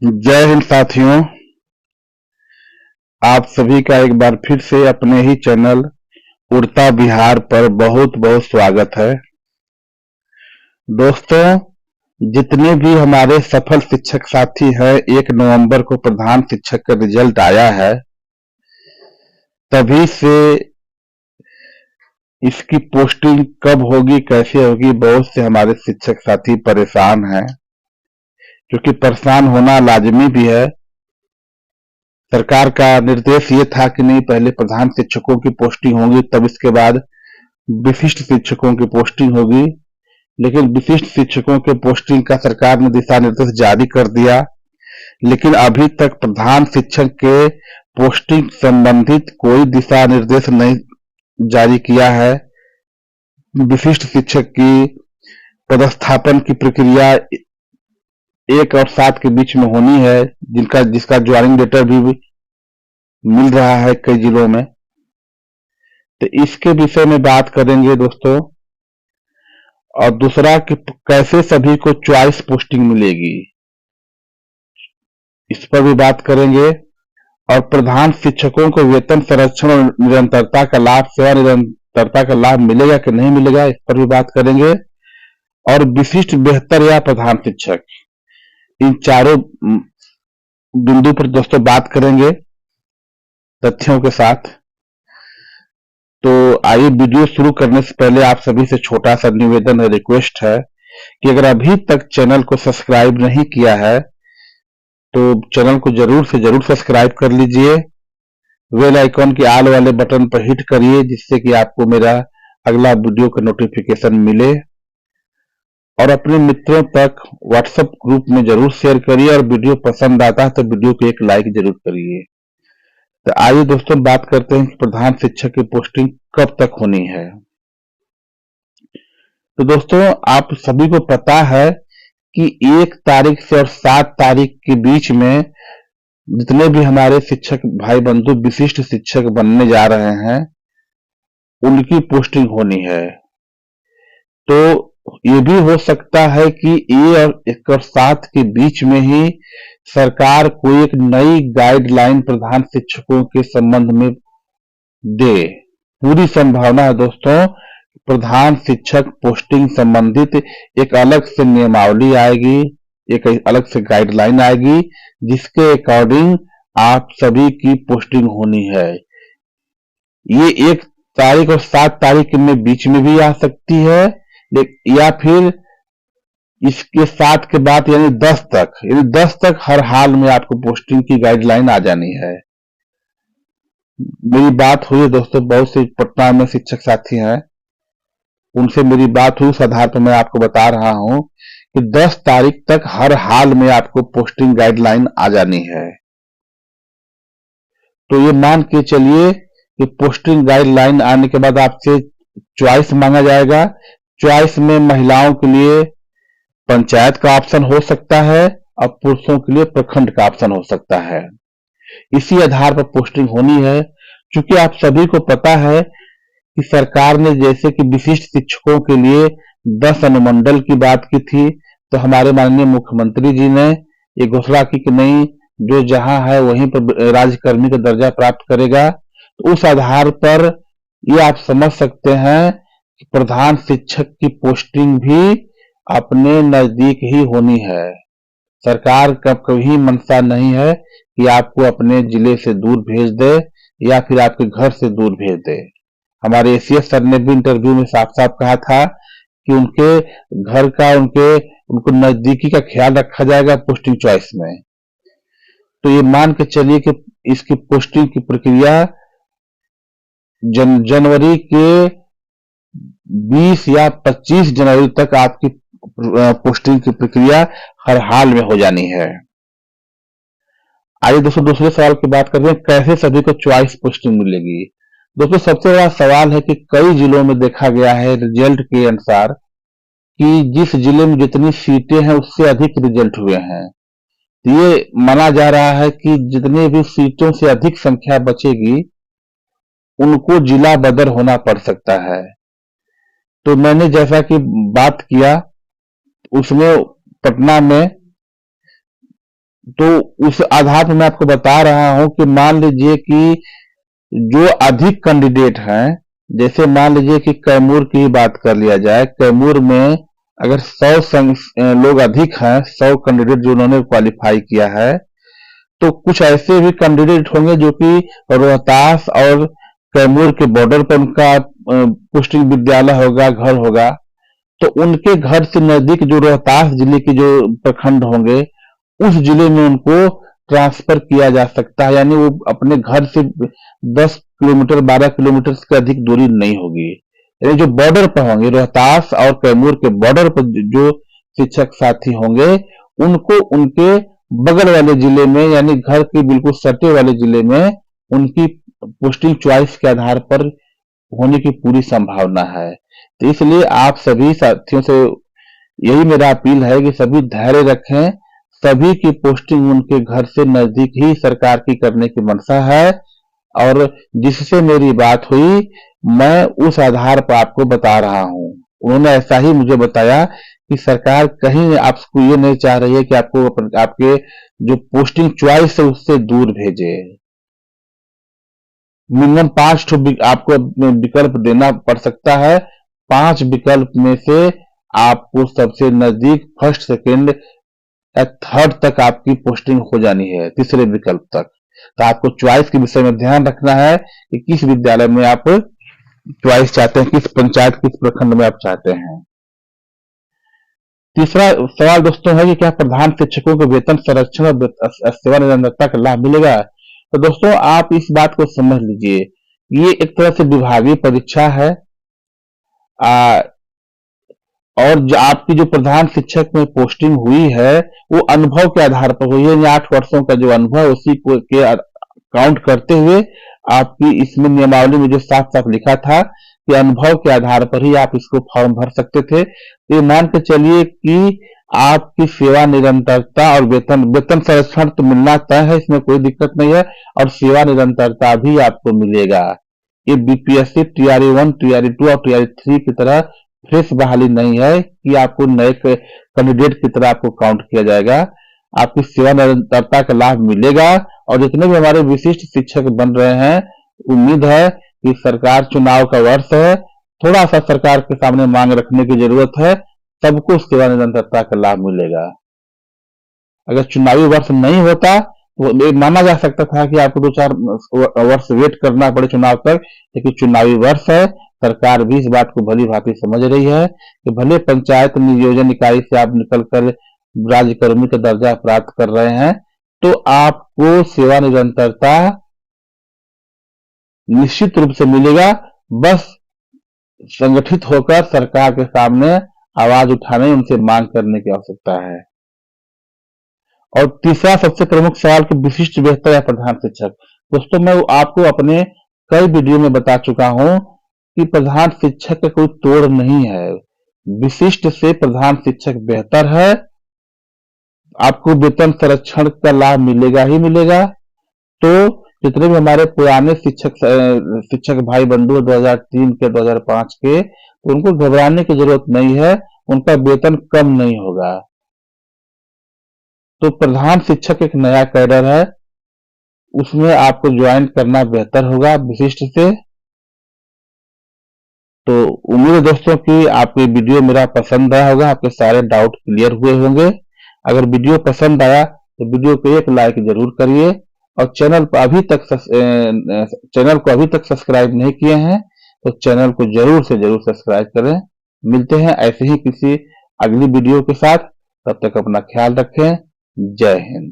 जय हिंद साथियों। आप सभी का एक बार फिर से अपने ही चैनल उड़ता बिहार पर बहुत बहुत स्वागत है। दोस्तों, जितने भी हमारे सफल शिक्षक साथी हैं, 1 नवंबर को प्रधान शिक्षक का रिजल्ट आया है। तभी से इसकी पोस्टिंग कब होगी, कैसे होगी, बहुत से हमारे शिक्षक साथी परेशान हैं, क्योंकि परेशान होना लाजमी भी है। सरकार का निर्देश ये था कि नहीं, पहले प्रधान शिक्षकों की पोस्टिंग होगी, तब इसके बाद विशिष्ट शिक्षकों की पोस्टिंग होगी। लेकिन विशिष्ट शिक्षकों के पोस्टिंग का सरकार ने दिशा निर्देश जारी कर दिया, लेकिन अभी तक प्रधान शिक्षक के पोस्टिंग संबंधित कोई दिशा निर्देश नहीं जारी किया है। विशिष्ट शिक्षक की पदस्थापन की प्रक्रिया 1 और 7 के बीच में होनी है, जिसका ज्वाइनिंग लेटर भी मिल रहा है कई जिलों में। तो इसके विषय में बात करेंगे दोस्तों। और दूसरा कि कैसे सभी को चॉइस पोस्टिंग मिलेगी, इस पर भी बात करेंगे। और प्रधान शिक्षकों को वेतन संरक्षण और निरंतरता का लाभ, सेवा निरंतरता का लाभ मिलेगा कि नहीं मिलेगा, इस पर भी बात करेंगे। और विशिष्ट, बेहतर या प्रधान शिक्षक, इन चारों बिंदु पर दोस्तों बात करेंगे तथ्यों के साथ। तो आइए, वीडियो शुरू करने से पहले आप सभी से छोटा सा निवेदन है, रिक्वेस्ट है कि अगर अभी तक चैनल को सब्सक्राइब नहीं किया है तो चैनल को जरूर से जरूर सब्सक्राइब कर लीजिए। बेल आइकॉन के आल वाले बटन पर हिट करिए, जिससे कि आपको मेरा अगला वीडियो का नोटिफिकेशन मिले। और अपने मित्रों तक व्हाट्सएप ग्रुप में जरूर शेयर करिए, और वीडियो पसंद आता है तो वीडियो को एक लाइक जरूर करिए। तो आइए दोस्तों, बात करते हैं कि प्रधान शिक्षक की पोस्टिंग कब तक होनी है। तो दोस्तों, आप सभी को पता है कि 1 तारीख से और 7 तारीख के बीच में जितने भी हमारे शिक्षक भाई बंधु विशिष्ट शिक्षक बनने जा रहे हैं, उनकी पोस्टिंग होनी है। तो ये भी हो सकता है कि 1 और 7 के बीच में ही सरकार कोई एक नई गाइडलाइन प्रधान शिक्षकों के संबंध में दे। पूरी संभावना है दोस्तों, प्रधान शिक्षक पोस्टिंग संबंधित एक अलग से नियमावली आएगी, एक अलग से गाइडलाइन आएगी, जिसके अकॉर्डिंग आप सभी की पोस्टिंग होनी है। ये 1 तारीख और 7 तारीख में बीच में भी आ सकती है, या फिर इसके 7 के बाद यानी 10 तक हर हाल में आपको पोस्टिंग की गाइडलाइन आ जानी है। मेरी बात हुई है दोस्तों, बहुत से पटना में शिक्षक साथी हैं, उनसे मेरी बात हुई, उस आधार पर मैं आपको बता रहा हूं कि 10 तारीख तक हर हाल में आपको पोस्टिंग गाइडलाइन आ जानी है। तो ये मान के चलिए कि पोस्टिंग गाइडलाइन आने के बाद आपसे चॉइस मांगा जाएगा। चॉइस में महिलाओं के लिए पंचायत का ऑप्शन हो सकता है, और पुरुषों के लिए प्रखंड का ऑप्शन हो सकता है। इसी आधार पर पोस्टिंग होनी है। क्योंकि आप सभी को पता है कि सरकार ने जैसे कि विशिष्ट शिक्षकों के लिए 10 अनुमंडल की बात की थी, तो हमारे माननीय मुख्यमंत्री जी ने ये घोषणा की कि नहीं, जो जहां है वहीं पर राज्यकर्मी का दर्जा प्राप्त करेगा। तो उस आधार पर ये आप समझ सकते हैं कि प्रधान शिक्षक की पोस्टिंग भी अपने नजदीक ही होनी है। सरकार का कभी मंशा नहीं है कि आपको अपने जिले से दूर भेज दे या फिर आपके घर से दूर भेज दे। हमारे एसीएस सर ने भी इंटरव्यू में साफ साफ कहा था कि उनके घर का, उनको नजदीकी का ख्याल रखा जाएगा पोस्टिंग चॉइस में। तो ये मान के चलिए कि इसकी पोस्टिंग की प्रक्रिया जनवरी के 20 या 25 जनवरी तक आपकी पोस्टिंग की प्रक्रिया हर हाल में हो जानी है। आइए दोस्तों, दूसरे सवाल की बात करते हैं, कैसे सभी को चॉइस पोस्टिंग मिलेगी। दोस्तों, सबसे बड़ा सवाल है कि कई जिलों में देखा गया है रिजल्ट के अनुसार कि जिस जिले में जितनी सीटें हैं उससे अधिक रिजल्ट हुए हैं। ये माना जा रहा है कि जितनी भी सीटों से अधिक संख्या बचेगी उनको जिला बदर होना पड़ सकता है। तो मैंने जैसा कि बात किया, उसमें पटना में तो उस आधार पर मैं आपको बता रहा हूं कि मान लीजिए कि जो अधिक कैंडिडेट हैं, जैसे मान लीजिए कि कैमूर की ही बात कर लिया जाए, कैमूर में अगर 100 लोग अधिक हैं, 100 कैंडिडेट जो उन्होंने क्वालिफाई किया है, तो कुछ ऐसे भी कैंडिडेट होंगे जो कि रोहतास और कैमूर के बॉर्डर पर उनका पोस्टिंग विद्यालय होगा, घर होगा। तो उनके घर से नजदीक जो रोहतास जिले के जो प्रखंड होंगे, उस जिले में उनको ट्रांसफर किया जा सकता है, यानी वो अपने घर से 10 किलोमीटर 12 किलोमीटर से अधिक दूरी नहीं होगी। यानी जो बॉर्डर पर होंगे, रोहतास और कैमूर के बॉर्डर पर जो शिक्षक साथी होंगे, उनको उनके बगल वाले जिले में, यानी घर के बिल्कुल सटे वाले जिले में उनकी पोस्टिंग चॉइस के आधार पर होने की पूरी संभावना है। तो इसलिए आप सभी साथियों से यही मेरा अपील है कि सभी धैर्य रखें। सभी की पोस्टिंग उनके घर से नजदीक ही सरकार की करने की मंशा है, और जिससे मेरी बात हुई, मैं उस आधार पर आपको बता रहा हूं। उन्होंने ऐसा ही मुझे बताया कि सरकार कहीं आपको ये नहीं चाह रही है कि आपको आपके जो पोस्टिंग चॉइस है उससे दूर भेजे। मिनिमम 5 आपको विकल्प देना पड़ सकता है। 5 विकल्प में से आपको सबसे नजदीक फर्स्ट, सेकेंड या थर्ड तक आपकी पोस्टिंग हो जानी है, तीसरे विकल्प तक। तो आपको चॉइस के विषय में ध्यान रखना है कि किस विद्यालय में आप चॉइस चाहते हैं, किस पंचायत, किस प्रखंड में आप चाहते हैं। तीसरा सवाल दोस्तों है कि क्या प्रधान शिक्षकों को वेतन संरक्षण और सेवा निरंतरता का लाभ मिलेगा? तो दोस्तों आप इस बात को समझ लीजिए, ये एक तरह से विभागीय परीक्षा है, और जो आपकी जो प्रधान शिक्षक में पोस्टिंग हुई है वो अनुभव के आधार पर हुई है। 8 वर्षों का जो अनुभव उसी को के काउंट करते हुए आपकी इसमें नियमावली में जो साफ साफ लिखा था कि अनुभव के आधार पर ही आप इसको फॉर्म भर सकते थे। तो ये मान के चलिए कि आपकी सेवा निरंतरता और वेतन संरक्षण तो मिलना तय है, इसमें कोई दिक्कत नहीं है, और सेवा निरंतरता भी आपको मिलेगा। ये बीपीएससी टीआरई 1, टीआरई 2 और टीआरई 3 की तरह फ्रेश बहाली नहीं है कि आपको नए कैंडिडेट की तरह आपको काउंट किया जाएगा। आपकी सेवा निरंतरता का लाभ मिलेगा, और जितने भी हमारे विशिष्ट शिक्षक बन रहे हैं, उम्मीद है कि सरकार चुनाव का वर्ष है, थोड़ा सा सरकार के सामने मांग रखने की जरूरत है, सबको सेवा निरंतरता का लाभ मिलेगा। अगर चुनावी वर्ष नहीं होता तो माना जा सकता था कि आपको 2-4 वर्ष वेट करना पड़े चुनाव तक, लेकिन चुनावी वर्ष है। सरकार भी इस बात को भली भांति समझ रही है कि भले पंचायत नियोजन इकाई से आप निकलकर राज्यकर्मी का दर्जा प्राप्त कर रहे हैं, तो आपको सेवा निरंतरता निश्चित रूप से मिलेगा। बस संगठित होकर सरकार के सामने आवाज उठाने, उनसे मांग करने की आवश्यकता है। और तीसरा सबसे प्रमुख सवाल कि विशिष्ट बेहतर या प्रधान शिक्षक। दोस्तों मैं आपको अपने कई वीडियो में बता चुका हूं कि प्रधान शिक्षक का कोई तोड़ नहीं है, विशिष्ट से प्रधान शिक्षक बेहतर है। आपको वेतन संरक्षण का लाभ मिलेगा ही मिलेगा। तो जितने भी हमारे पुराने शिक्षक भाई बंधु 2003 के 2005 के, तो उनको घबराने की जरूरत नहीं है, उनका वेतन कम नहीं होगा। तो प्रधान शिक्षक एक नया कैडर है, उसमें आपको ज्वाइन करना बेहतर होगा विशिष्ट से। तो उम्मीद है दोस्तों कि आपको वीडियो मेरा पसंद आया होगा, आपके सारे डाउट क्लियर हुए होंगे। अगर वीडियो पसंद आया तो वीडियो को एक लाइक जरूर करिए, और चैनल को अभी तक सब्सक्राइब नहीं किए हैं तो चैनल को जरूर से जरूर सब्सक्राइब करें। मिलते हैं ऐसे ही किसी अगली वीडियो के साथ, तब तक अपना ख्याल रखें। जय हिंद।